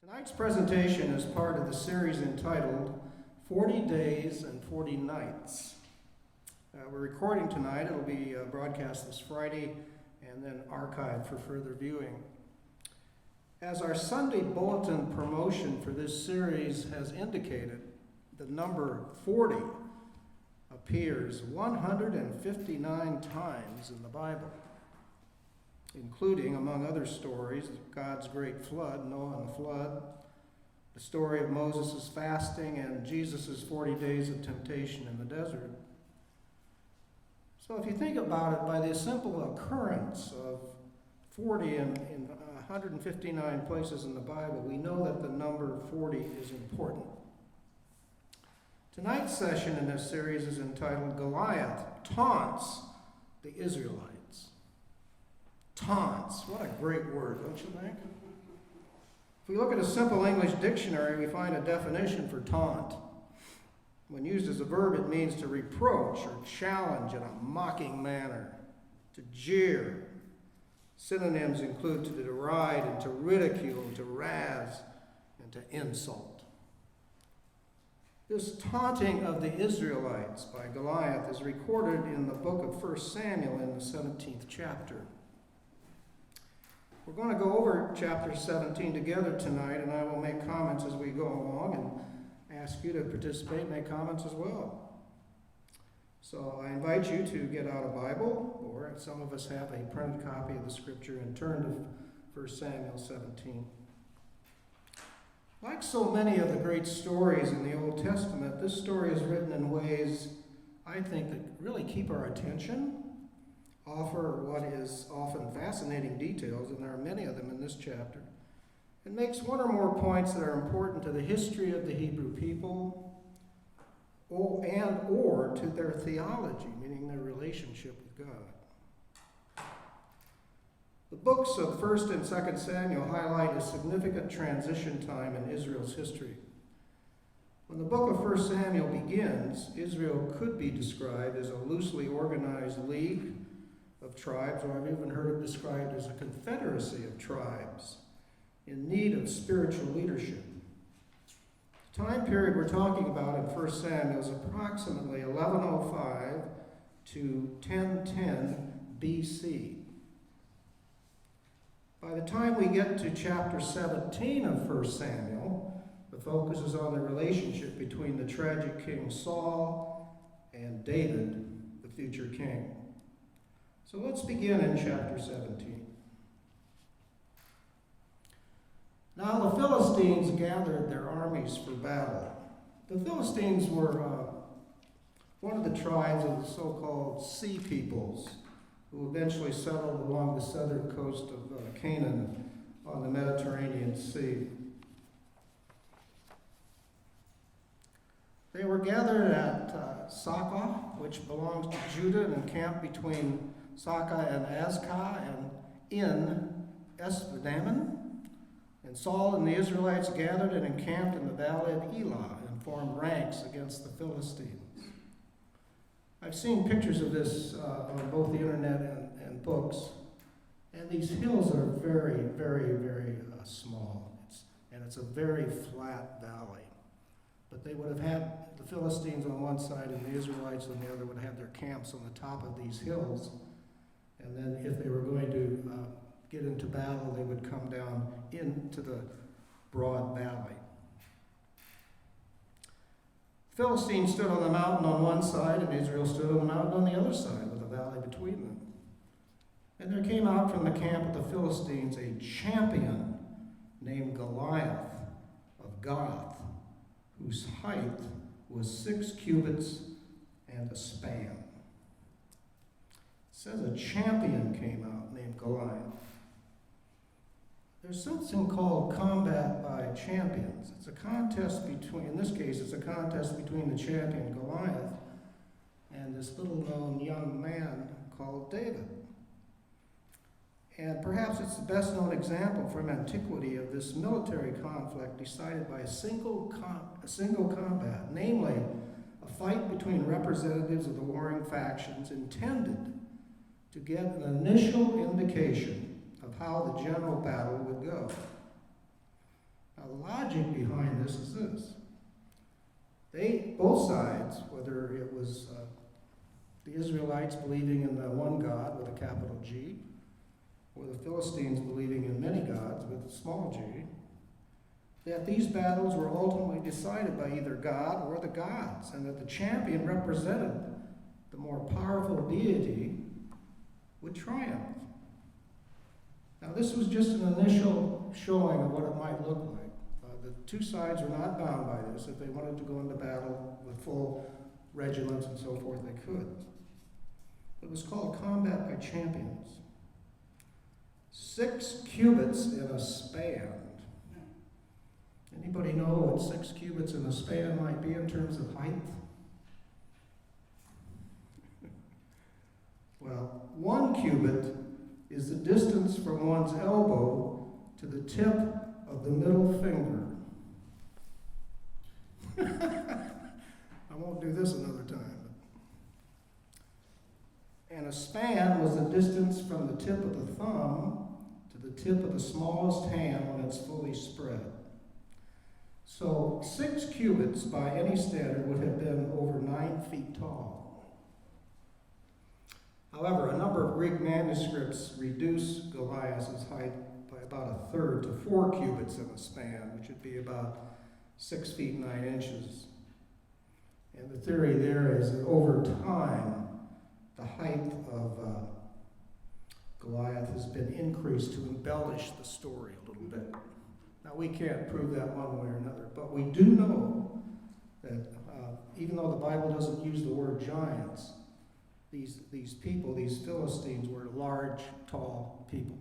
Tonight's presentation is part of the series entitled 40 Days and 40 Nights. We're recording tonight. It'll be broadcast this Friday and then archived for further viewing. As our Sunday bulletin promotion for this series has indicated, the number 40 appears 159 times in the Bible, including, among other stories, God's great flood, Noah and the flood, the story of Moses' fasting, and Jesus' 40 days of temptation in the desert. So if you think about it, by the simple occurrence of 40 in 159 places in the Bible, we know that the number 40 is important. Tonight's session in this series is entitled Goliath Taunts the Israelites. Taunts. What a great word, don't you think? If we look at a simple English dictionary, we find a definition for taunt. When used as a verb, it means to reproach or challenge in a mocking manner, to jeer. Synonyms include to deride and to ridicule, to razz, and to insult. This taunting of the Israelites by Goliath is recorded in the book of 1 Samuel in the 17th chapter. We're going to go over chapter 17 together tonight, and I will make comments as we go along and ask you to participate and make comments as well. So I invite you to get out a Bible, or some of us have a printed copy of the scripture, and turn to 1 Samuel 17. Like so many of the great stories in the Old Testament, this story is written in ways, I think, that really keep our attention, offer what is often fascinating details, and there are many of them in this chapter. It makes one or more points that are important to the history of the Hebrew people or to their theology, meaning their relationship with God. The books of 1 and 2 Samuel highlight a significant transition time in Israel's history. When the book of 1 Samuel begins, Israel could be described as a loosely organized league of tribes, or I've even heard it described as a confederacy of tribes in need of spiritual leadership. The time period we're talking about in 1 Samuel is approximately 1105 to 1010 BC. By the time we get to chapter 17 of 1 Samuel, the focus is on the relationship between the tragic King Saul and David, the future king. So let's begin in chapter 17. Now the Philistines gathered their armies for battle. The Philistines were one of the tribes of the so-called sea peoples who eventually settled along the southern coast of Canaan on the Mediterranean Sea. They were gathered at Socoh, which belongs to Judah, and encamped between Socoh and Azekah and in Esvedammim. And Saul and the Israelites gathered and encamped in the valley of Elah and formed ranks against the Philistines. I've seen pictures of this on both the internet and books, and these hills are very, very, very small. It's a very flat valley. But they would have had the Philistines on one side and the Israelites on the other would have had their camps on the top of these hills. And then if they were going to get into battle, they would come down into the broad valley. The Philistines stood on the mountain on one side, and Israel stood on the mountain on the other side, with a valley between them. And there came out from the camp of the Philistines a champion named Goliath of Gath, whose height was 6 cubits and a span. It says a champion came out named Goliath. There's something called combat by champions. It's a contest between, in this case, it's a contest between the champion Goliath and this little-known young man called David. And perhaps it's the best-known example from antiquity of this military conflict decided by a single combat, namely a fight between representatives of the warring factions intended to get an initial indication of how the general battle would go. Now, the logic behind this is this. Both sides, whether it was the Israelites believing in the one God with a capital G, or the Philistines believing in many gods with a small g, that these battles were ultimately decided by either God or the gods, and that the champion represented the more powerful deity would triumph. Now, this was just an initial showing of what it might look like. The two sides were not bound by this. If they wanted to go into battle with full regiments and so forth, they could. It was called combat by champions. 6 cubits in a span. Anybody know what 6 cubits in a span might be in terms of height? Well, 1 cubit is the distance from one's elbow to the tip of the middle finger. I won't do this another time. And a span was the distance from the tip of the thumb to the tip of the smallest hand when it's fully spread. So 6 cubits by any standard would have been over 9 feet tall. However, a number of Greek manuscripts reduce Goliath's height by about 1/3 to 4 cubits in a span, which would be about 6 feet 9 inches. And the theory there is that over time, the height of Goliath has been increased to embellish the story a little bit. Now, we can't prove that one way or another, but we do know that even though the Bible doesn't use the word giants, these people, these Philistines, were large, tall people.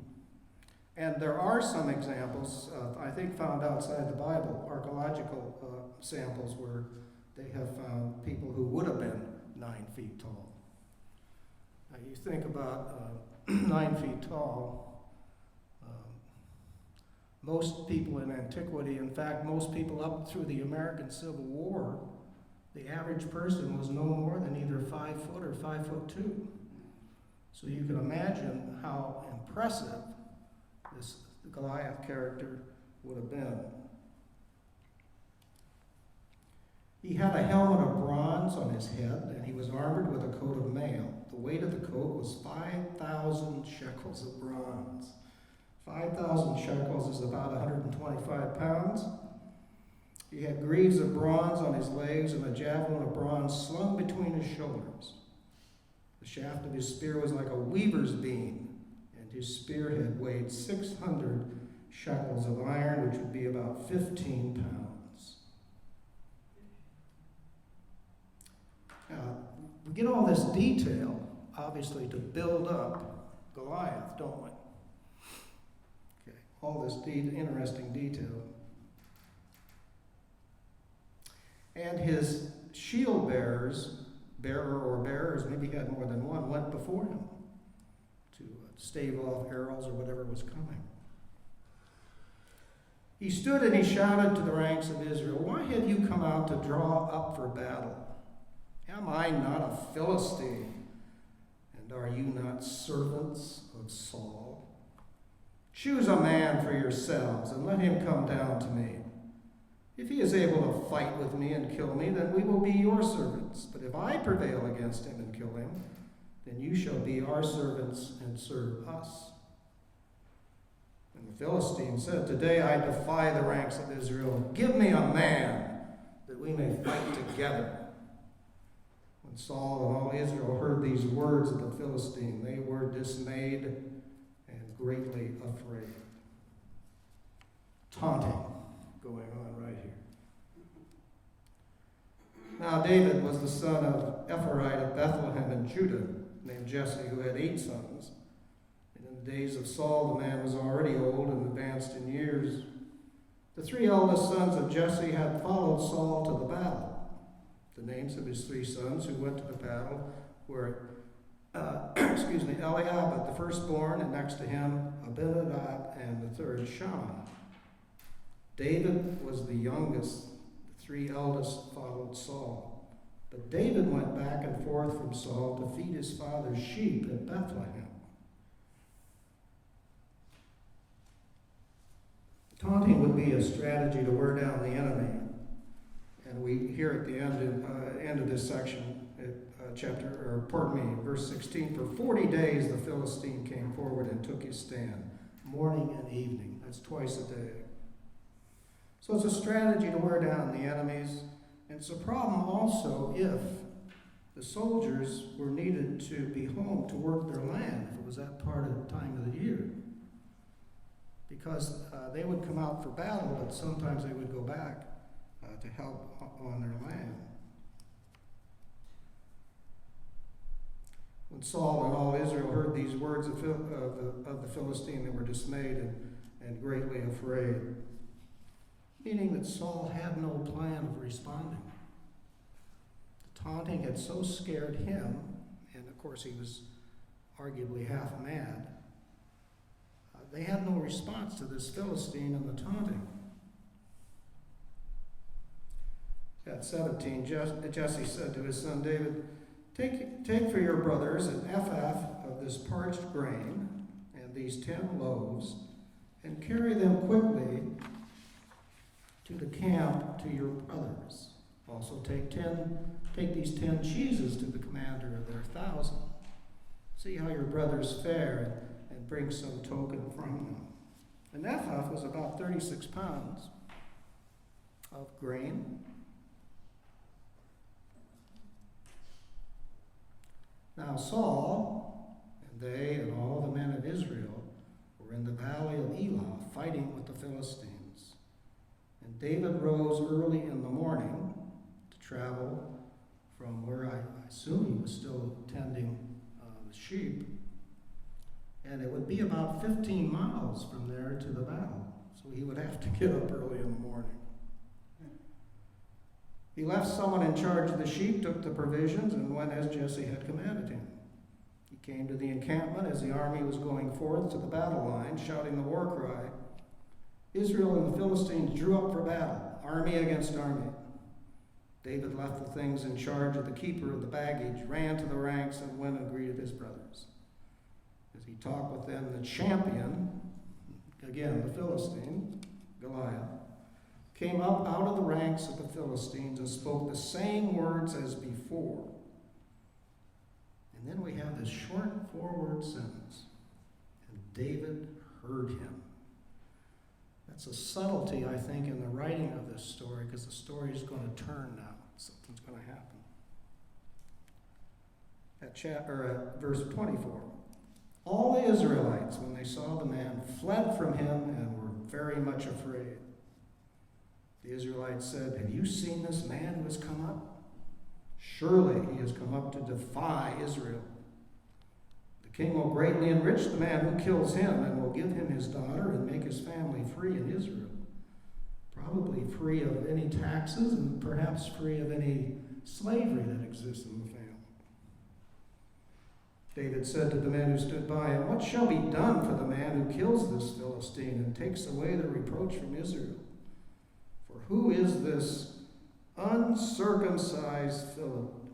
And there are some examples, I think found outside the Bible, archaeological samples where they have found people who would have been 9 feet tall. Now, you think about 9 feet tall. Most people in antiquity, in fact, most people up through the American Civil War, the average person was no more than either 5 foot or 5'2". So you can imagine how impressive this Goliath character would have been. He had a helmet of bronze on his head, and he was armored with a coat of mail. The weight of the coat was 5,000 shekels of bronze. 5,000 shekels is about 125 pounds. He had greaves of bronze on his legs and a javelin of bronze slung between his shoulders. The shaft of his spear was like a weaver's beam, and his spearhead weighed 600 shekels of iron, which would be about 15 pounds. Now, we get all this detail, obviously, to build up Goliath, don't we? All this interesting detail. And his shield bearers, maybe he had more than one, went before him to stave off arrows or whatever was coming. He stood and he shouted to the ranks of Israel, "Why have you come out to draw up for battle? Am I not a Philistine? And are you not servants of Saul? Choose a man for yourselves and let him come down to me. If he is able to fight with me and kill me, then we will be your servants. But if I prevail against him and kill him, then you shall be our servants and serve us." And the Philistine said, "Today I defy the ranks of Israel. Give me a man that we may fight together." When Saul and all Israel heard these words of the Philistine, they were dismayed and greatly afraid. Taunting going on right here. Now David was the son of Ephraim of Bethlehem in Judah, named Jesse, who had 8 sons. And in the days of Saul, the man was already old and advanced in years. The 3 eldest sons of Jesse had followed Saul to the battle. The names of his 3 sons who went to the battle were Eliab, the firstborn, and next to him Abinadab, and the third Shammah. David was the youngest. The 3 eldest followed Saul. But David went back and forth from Saul to feed his father's sheep at Bethlehem. Taunting would be a strategy to wear down the enemy. And we hear at the end of this section, verse 16, for 40 days the Philistine came forward and took his stand, morning and evening. That's twice a day. So it's a strategy to wear down the enemies. And it's a problem also if the soldiers were needed to be home to work their land, if it was that part of the time of the year. Because they would come out for battle, but sometimes they would go back to help on their land. When Saul and all Israel heard these words of the Philistine, they were dismayed and greatly afraid. Meaning that Saul had no plan of responding. The taunting had so scared him, and of course he was arguably half mad, they had no response to this Philistine and the taunting. At 17, Jesse said to his son David, Take for your brothers an ephah of this parched grain and these 10 loaves, and carry them quickly to the camp to your brothers. Also take these 10 cheeses to the commander of their 1,000. See how your brothers fare, and bring some token from them. An ephah was about 36 pounds of grain. Now Saul, and they and all the men of Israel were in the valley of Elah, fighting with the Philistines. And David rose early in the morning to travel from where I assume he was still tending the sheep. And it would be about 15 miles from there to the battle. So he would have to get up early in the morning. He left someone in charge of the sheep, took the provisions, and went as Jesse had commanded him. He came to the encampment as the army was going forth to the battle line, shouting the war cry. Israel and the Philistines drew up for battle, army against army. David left the things in charge of the keeper of the baggage, ran to the ranks, and went and greeted his brothers. As he talked with them, the champion, again the Philistine, Goliath, came up out of the ranks of the Philistines and spoke the same words as before. And then we have this short 4-word sentence. And David heard him. That's a subtlety, I think, in the writing of this story, because the story is going to turn now. Something's going to happen. At verse 24. All the Israelites, when they saw the man, fled from him and were very much afraid. The Israelites said, Have you seen this man who has come up? Surely he has come up to defy Israel. The king will greatly enrich the man who kills him, and will give him his daughter and make his family free in Israel. Probably free of any taxes and perhaps free of any slavery that exists in the family. David said to the men who stood by him, What shall be done for the man who kills this Philistine and takes away the reproach from Israel? For who is this uncircumcised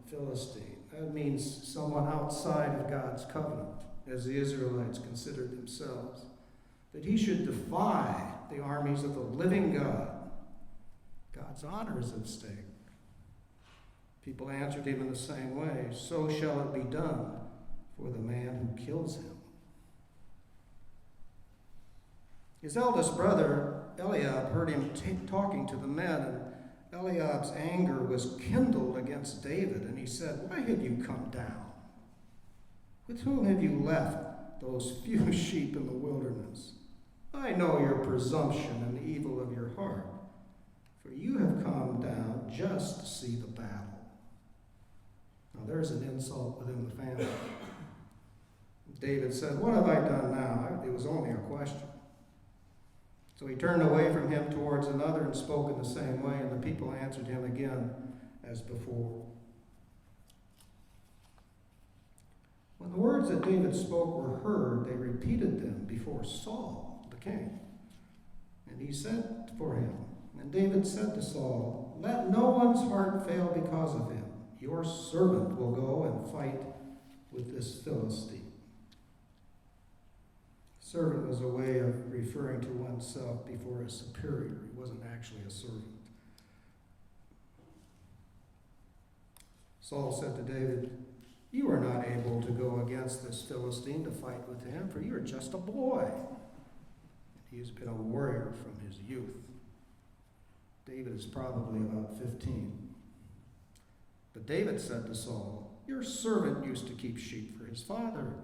Philistine? That means someone outside of God's covenant, as the Israelites considered themselves, that he should defy the armies of the living God. God's honor is at stake. People answered him in the same way, So shall it be done for the man who kills him. His eldest brother, Eliab, heard him talking to the men, and Eliab's anger was kindled against David, and he said, Why have you come down? With whom have you left those few sheep in the wilderness? I know your presumption and the evil of your heart, for you have come down just to see the battle. Now there's an insult within the family. David said, What have I done now? It was only a question. So he turned away from him towards another and spoke in the same way, and the people answered him again as before. When the words that David spoke were heard, they repeated them before Saul, the king. And he sent for him. And David said to Saul, Let no one's heart fail because of him. Your servant will go and fight with this Philistine. Servant was a way of referring to oneself before a superior. He wasn't actually a servant. Saul said to David, "You are not able to go against this Philistine to fight with him, for you are just a boy." He has been a warrior from his youth. David is probably about 15. But David said to Saul, "Your servant used to keep sheep for his father,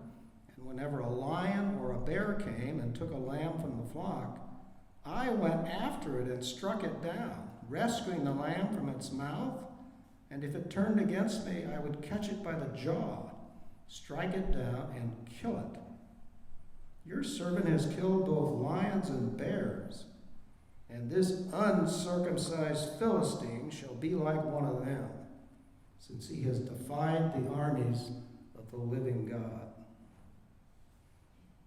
and whenever a lion or a bear came and took a lamb from the flock, I went after it and struck it down, rescuing the lamb from its mouth, and if it turned against me, I would catch it by the jaw, strike it down, and kill it. Your servant has killed both lions and bears, and this uncircumcised Philistine shall be like one of them, since he has defied the armies of the living God."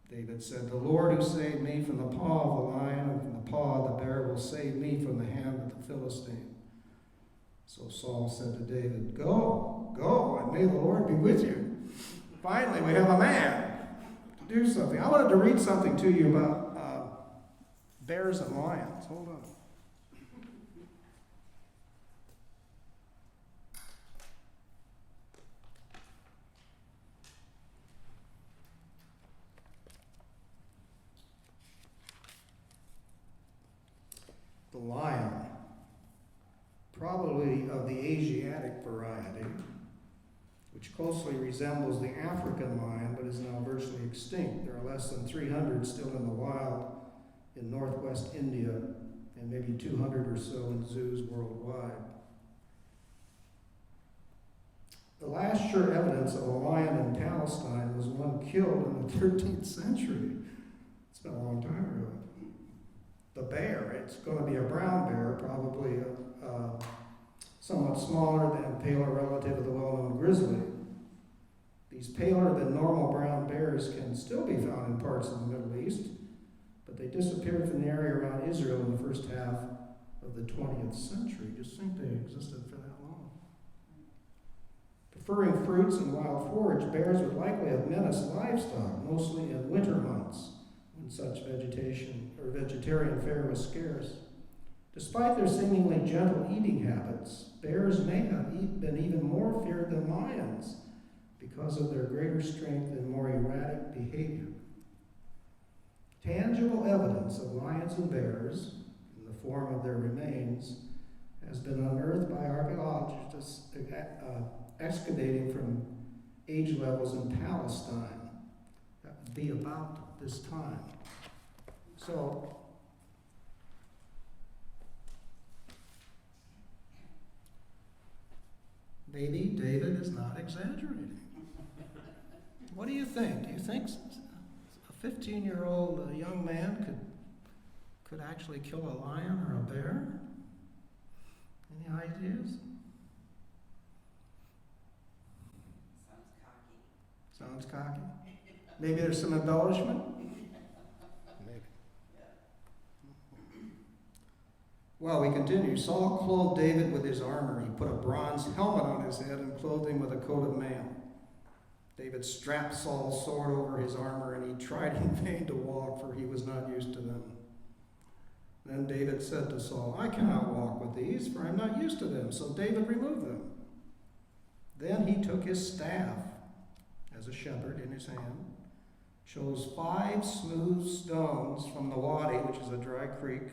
David said, "The Lord who saved me from the paw of the lion and from the paw of the bear will save me from the hand of the Philistine." So Saul said to David, Go, and may the Lord be with you." Finally, we have a man to do something. I wanted to read something to you about bears and lions. Hold on. The lion, probably of the Asiatic variety, which closely resembles the African lion but is now virtually extinct. There are less than 300 still in the wild in northwest India and maybe 200 or so in zoos worldwide. The last sure evidence of a lion in Palestine was one killed in the 13th century. It's been a long time ago. The bear, it's going to be a brown bear, probably somewhat smaller than paler relative of the well-known grizzly. These paler than normal brown bears can still be found in parts of the Middle East, but they disappeared from the area around Israel in the first half of the 20th century. Just think they existed for that long. Preferring fruits and wild forage, bears would likely have menaced livestock, mostly in winter months, when such vegetation or vegetarian fare was scarce. Despite their seemingly gentle eating habits, bears may have been even more feared than lions because of their greater strength and more erratic behavior. Tangible evidence of lions and bears, in the form of their remains, has been unearthed by archaeologists excavating from age levels in Palestine. That would be about this time. So, maybe David is not exaggerating. What do you think? Do you think a 15-year-old young man could actually kill a lion or a bear? Any ideas? Sounds cocky. Maybe there's some embellishment? Maybe. Well, we continue. Saul clothed David with his armor. He put a bronze helmet on his head and clothed him with a coat of mail. David strapped Saul's sword over his armor, and he tried in vain to walk, for he was not used to them. Then David said to Saul, "I cannot walk with these, for I am not used to them." So David removed them. Then he took his staff, as a shepherd in his hand, chose 5 smooth stones from the Wadi, which is a dry creek,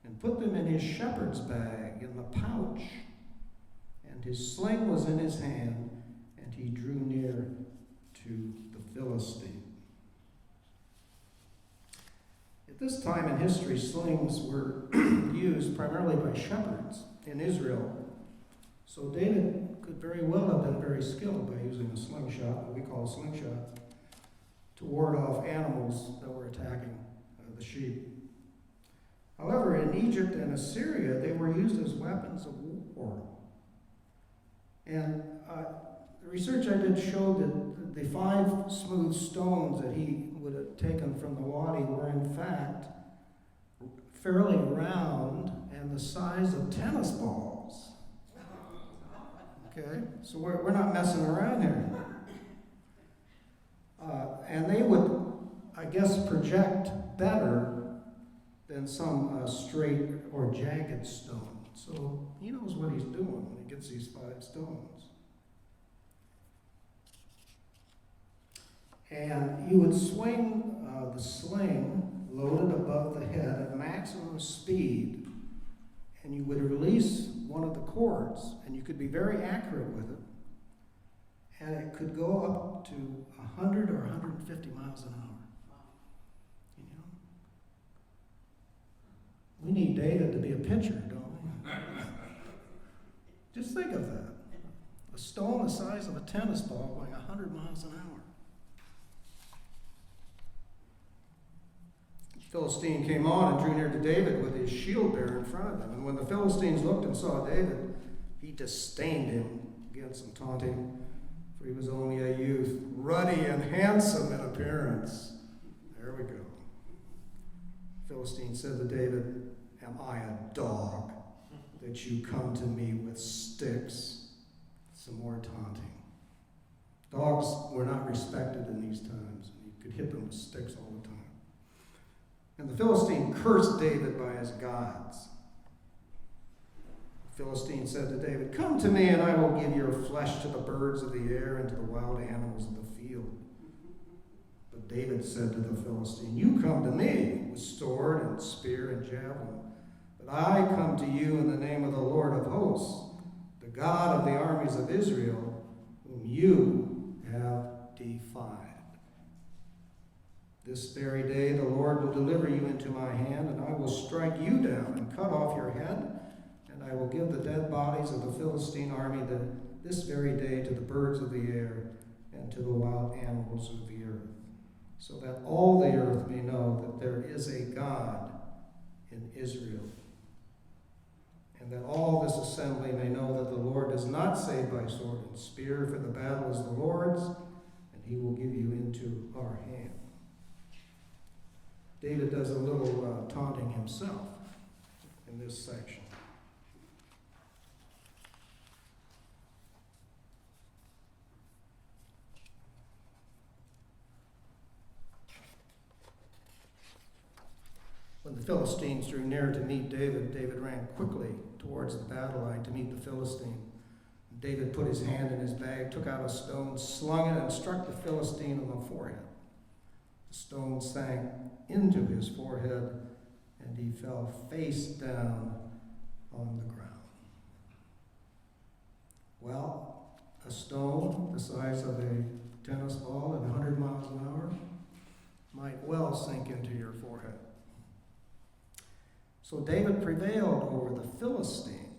and put them in his shepherd's bag in the pouch. And his sling was in his hand, and he drew near to the Philistine. At this time in history, slings were used primarily by shepherds in Israel. So David could very well have been very skilled by using a slingshot, what we call a slingshot, to ward off animals that were attacking the sheep. However, in Egypt and Assyria, they were used as weapons of war. And the research I did showed that the 5 smooth stones that he would have taken from the Wadi were in fact fairly round and the size of tennis balls. Okay, so we're not messing around here. And they would, I guess, project better than some straight or jagged stone. So he knows what he's doing when he gets these 5 stones. And he would swing the sling loaded above the head at maximum speed, and you would release one of the cords, and you could be very accurate with it, and it could go up to 100 or 150 miles an hour. You know? We need David to be a pitcher, don't we? Just think of that. A stone the size of a tennis ball going 100 miles an hour. The Philistine came on and drew near to David with his shield bearer in front of him. And when the Philistines looked and saw David, he disdained him, again some taunting, for he was only a youth, ruddy and handsome in appearance. There we go. The Philistine said to David, "Am I a dog that you come to me with sticks?" Some more taunting. Dogs were not respected in these times. You could hit them with sticks all the time. And the Philistine cursed David by his gods. The Philistine said to David, "Come to me, and I will give your flesh to the birds of the air and to the wild animals of the field." But David said to the Philistine, "You come to me with sword and spear and javelin, but I come to you in the name of the Lord of hosts, the God of the armies of Israel, whom you have defied. This very day the Lord will deliver you into my hand, and I will strike you down and cut off your head, and I will give the dead bodies of the Philistine army this very day to the birds of the air and to the wild animals of the earth, so that all the earth may know that there is a God in Israel, and that all this assembly may know that the Lord does not save by sword and spear, for the battle is the Lord's, and he will give you into our hand." David does a little taunting himself in this section. When the Philistines drew near to meet David, David ran quickly towards the battle line to meet the Philistine. David put his hand in his bag, took out a stone, slung it, and struck the Philistine on the forehead. The stone sank into his forehead, and he fell face down on the ground. Well, a stone the size of a tennis ball at 100 miles an hour might well sink into your forehead. So David prevailed over the Philistine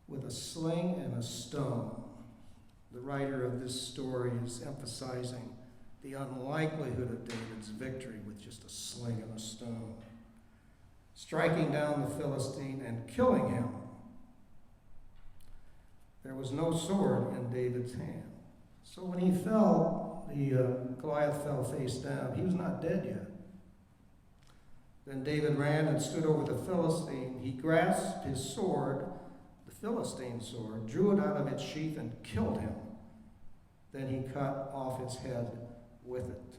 with a sling and a stone. The writer of this story is emphasizing the unlikelihood of David's victory with just a sling and a stone, striking down the Philistine and killing him. There was no sword in David's hand. So when he fell, Goliath fell face down. He was not dead yet. Then David ran and stood over the Philistine. He grasped his sword, the Philistine sword, drew it out of its sheath and killed him. Then he cut off his head with it.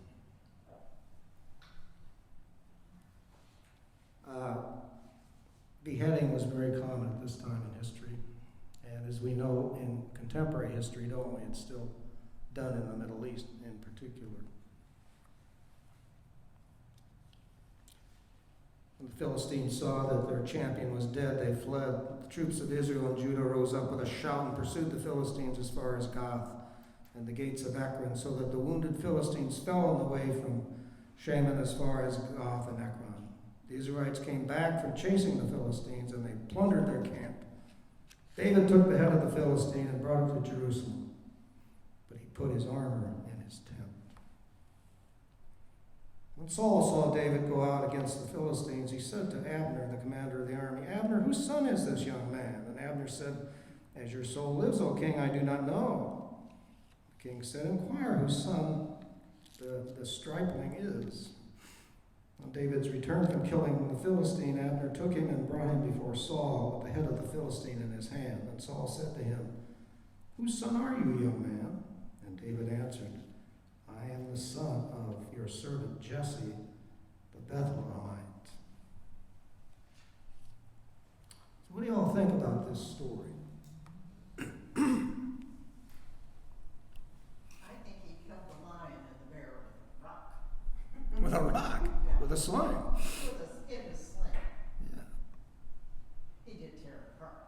Beheading was very common at this time in history. And as we know in contemporary history, don't we? It's still done in the Middle East in particular. When the Philistines saw that their champion was dead, they fled. The troops of Israel and Judah rose up with a shout and pursued the Philistines as far as Gath and the gates of Ekron, so that the wounded Philistines fell on the way from Shaman as far as Gath and Ekron. The Israelites came back from chasing the Philistines, and they plundered their camp. David took the head of the Philistine and brought it to Jerusalem, but he put his armor in his tent. When Saul saw David go out against the Philistines, he said to Abner, the commander of the army, "Abner, whose son is this young man?" And Abner said, "As your soul lives, O king, I do not know." The king said, "Inquire whose son the stripling is." On David's return from killing the Philistine, Abner took him and brought him before Saul with the head of the Philistine in his hand. And Saul said to him, "Whose son are you, young man?" And David answered, "I I am the son of your servant Jesse, the Bethlehemite. So what do you all think about this story? I think he killed the lion and the bear with a rock. With a rock? Yeah. With a sling? In his sling. Yeah. He did tear it apart.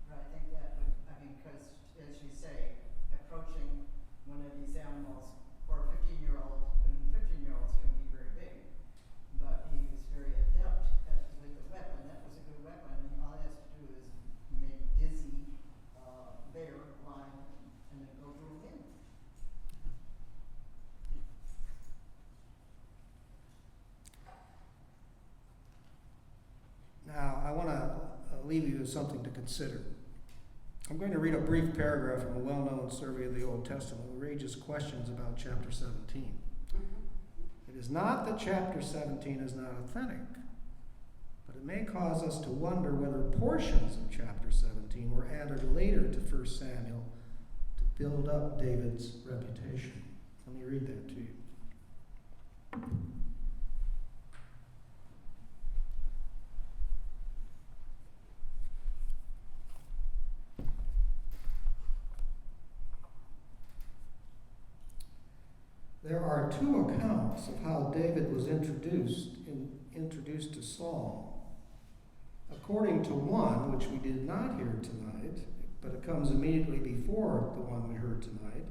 But I think that would, because as you say, approaching one of these animals for a 15-year-old, and 15-year-olds can be very big, but he was very adept with the weapon. That was a good weapon. All he has to do is make dizzy bear, lion, and then go through him. Now, I want to leave you with something to consider. I'm going to read a brief paragraph from a well-known survey of the Old Testament that raises questions about chapter 17. It is not that chapter 17 is not authentic, but it may cause us to wonder whether portions of chapter 17 were added later to 1 Samuel to build up David's reputation. Let me read that to you. There are two accounts of how David was introduced to Saul. According to one, which we did not hear tonight, but it comes immediately before the one we heard tonight,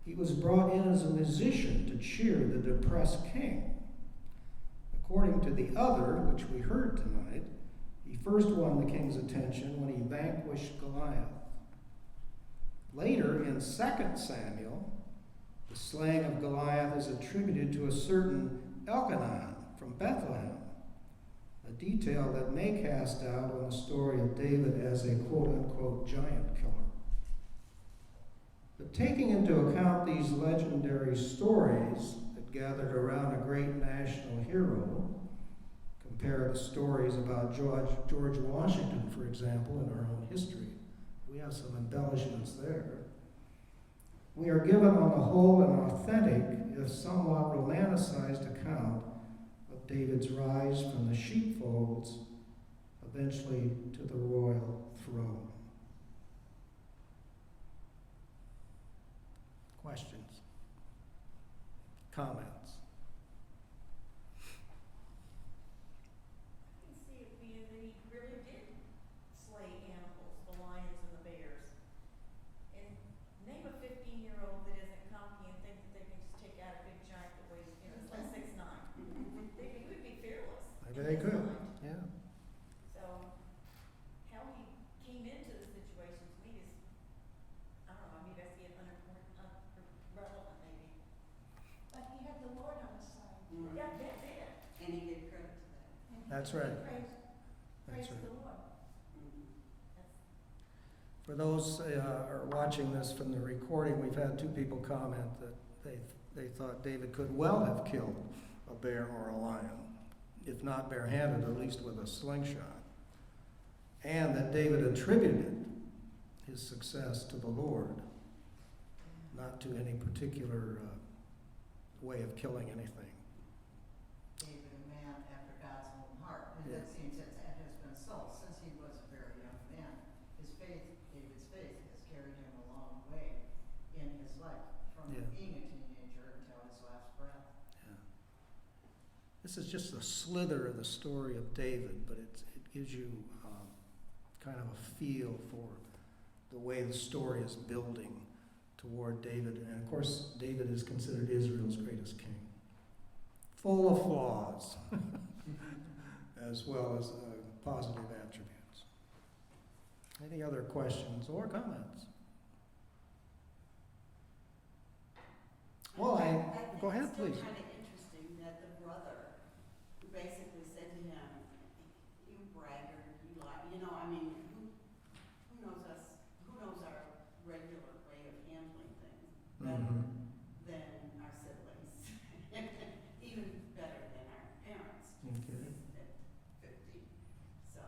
he was brought in as a musician to cheer the depressed king. According to the other, which we heard tonight, he first won the king's attention when he vanquished Goliath. Later, in 2 Samuel, the slaying of Goliath is attributed to a certain Elkanah from Bethlehem, a detail that may cast doubt on the story of David as a quote-unquote giant killer. But taking into account these legendary stories that gathered around a great national hero, compare the stories about George Washington, for example, in our own history, we have some embellishments there. We are given on the whole an authentic, if somewhat romanticized account of David's rise from the sheepfolds, eventually to the royal throne. Questions? Comments? I can see it being that he really did slay animals, the lions and the bears. And name a 15-year-old that isn't cocky and think that they can just take out a big giant that weighs, it's like 6'9". He would be fearless. Maybe in they his could. mind. Yeah. So how he came into the situation to me is, I don't know, maybe I see it irrelevant maybe. But he had the Lord on his side. Mm-hmm. Yeah, that's it. And he gave credit to that. And he That's said, right. Praise That's right. the Lord. For those are watching this from the recording, we've had two people comment that they thought David could well have killed a bear or a lion, if not barehanded, at least with a slingshot, and that David attributed his success to the Lord, not to any particular way of killing anything. David, a man after God's own heart. And Yeah. that seems that has been so since he was a very young man. His faith, David's faith, has carried him a long way in his life, from Yeah. being a teenager until his last breath. Yeah. This is just a slither of the story of David, but it gives you kind of a feel for the way the story is building toward David. And of course, David is considered Israel's greatest king. Full of flaws, as well as positive attributes. Any other questions or comments? Well, go ahead, please. It's still kind of interesting that the brother who basically said to him, "You braggart, you lie," who knows us? Who knows our regular way of handling things better than our siblings, even better than our parents? Okay. At 50, so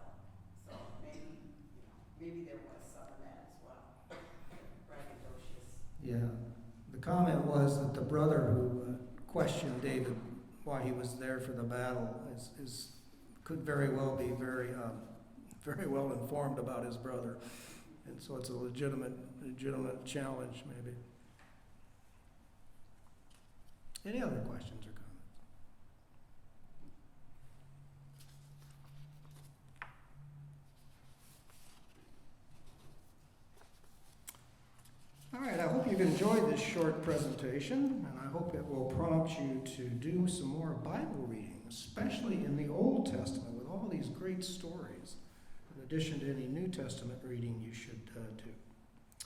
maybe there was some of that as well, braggadocious. Yeah, the comment was that the brother who questioned David why he was there for the battle could very well be very well informed about his brother. And so it's a legitimate challenge, maybe. Any other questions or comments? All right, I hope you've enjoyed this short presentation, and I hope it will prompt you to do some more Bible reading, especially in the Old Testament with all these great stories, in addition to any New Testament reading you should do.